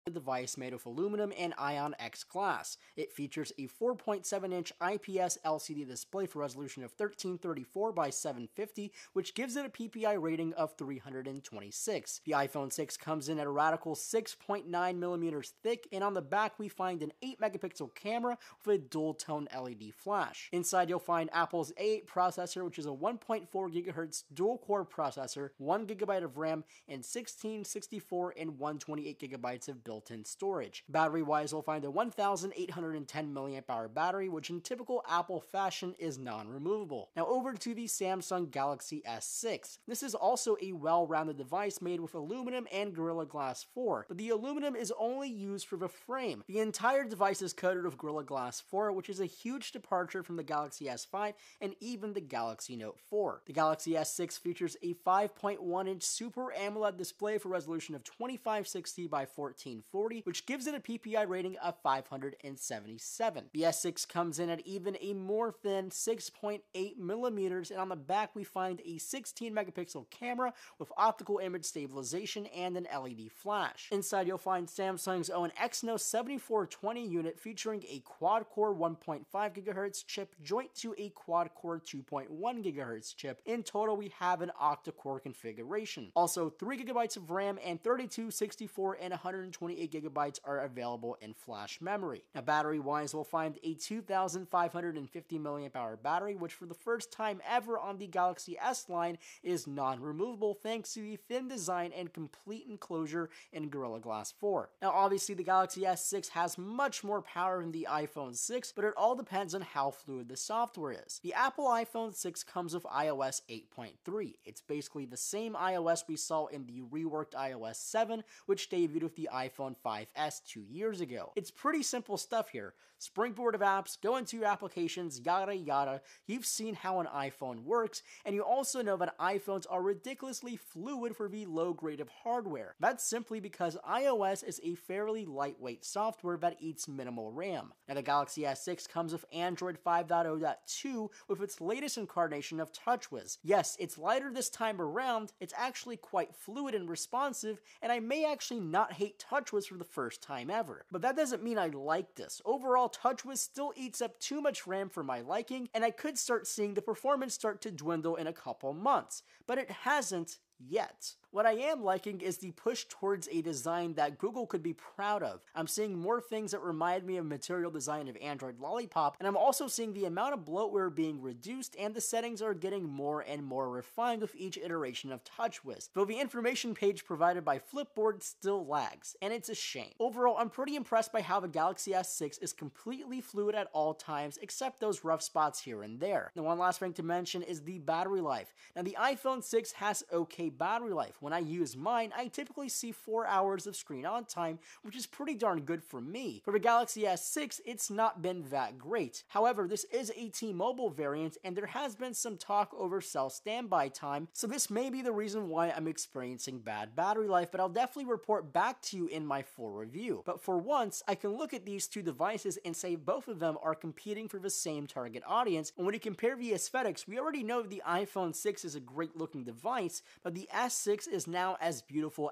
The device made of aluminum and Ion X glass. It features a 4.7-inch IPS LCD display for resolution of 1334 by 750, which gives it a PPI rating of 326. The iPhone 6 comes in at a radical 6.9mm thick, and on the back we find an 8-megapixel camera with a dual-tone LED flash. Inside you'll find Apple's A8 processor, which is a 1.4 GHz dual-core processor, 1GB of RAM, and 16, 64, and 128 GB of built-in storage. Battery-wise, we'll find a 1,810 mAh battery, which in typical Apple fashion is non-removable. Now over to the Samsung Galaxy S6. This is also a well-rounded device made with aluminum and Gorilla Glass 4, but the aluminum is only used for the frame. The entire device is coated with Gorilla Glass 4, which is a huge departure from the Galaxy S5 and even the Galaxy Note 4. The Galaxy S6 features a 5.1-inch Super AMOLED display for resolution of 2560 by 1440, which gives it a PPI rating of 577. The S6 comes in at even a more thin 6.8mm, and on the back we find a 16-megapixel camera with optical image stabilization and an LED flash. Inside you'll find Samsung's own Exynos 7420 unit featuring a quad-core 1.5 GHz chip joint to a quad-core 2.1 GHz chip. In total, we have an octa-core configuration. Also, 3GB of RAM and 32, 64, and 128 GB are available in flash memory. Now, battery-wise, we'll find a 2,550 mAh battery, which for the first time ever on the Galaxy S line is non-removable thanks to the thin design and complete enclosure in Gorilla Glass 4. Now, obviously, the Galaxy S6 has much more power than the iPhone 6, but it all depends on how fluid the software is. The Apple iPhone 6 comes with iOS 8.3. It's basically the same iOS we saw in the reworked iOS 7, which debuted with the iPhone 5S 2 years ago. It's pretty simple stuff here. Springboard of apps, go into your applications, yada yada. You've seen how an iPhone works, and you also know that iPhones are ridiculously fluid for the low grade of hardware. That's simply because iOS is a fairly lightweight software that eats minimal RAM. Now the Galaxy S6 comes with Android 5.0.2 with its latest incarnation of TouchWiz. Yes, it's lighter this time around, it's actually quite fluid and responsive, and I may actually not hate TouchWiz for the first time ever. But that doesn't mean I like this. Overall, TouchWiz still eats up too much RAM for my liking, and I could start seeing the performance start to dwindle in a couple months. But it hasn't yet. What I am liking is the push towards a design that Google could be proud of. I'm seeing more things that remind me of material design of Android Lollipop, and I'm also seeing the amount of bloatware being reduced and the settings are getting more and more refined with each iteration of TouchWiz, though the information page provided by Flipboard still lags, and it's a shame. Overall, I'm pretty impressed by how the Galaxy S6 is completely fluid at all times, except those rough spots here and there. Now, one last thing to mention is the battery life. Now, the iPhone 6 has okay battery life. When I use mine, I typically see 4 hours of screen on time, which is pretty darn good for me. For the Galaxy S6, it's not been that great. However, this is a T-Mobile variant, and there has been some talk over cell standby time, so this may be the reason why I'm experiencing bad battery life, but I'll definitely report back to you in my full review. But for once, I can look at these two devices and say both of them are competing for the same target audience, and when you compare the aesthetics, we already know the iPhone 6 is a great looking device, but the S6 is now as beautiful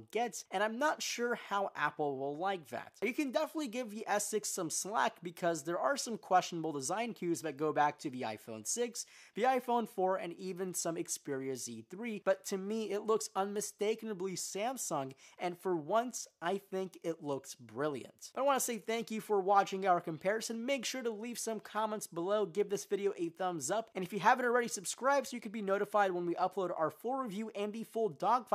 gets, and I'm not sure how Apple will like that. You can definitely give the S6 some slack because there are some questionable design cues that go back to the iPhone 6, the iPhone 4, and even some Xperia Z3, but to me it looks unmistakably Samsung, and for once I think it looks brilliant. I want to say thank you for watching our comparison. Make sure to leave some comments below, give this video a thumbs up, and if you haven't already, subscribe so you can be notified when we upload our full review and the full dogfight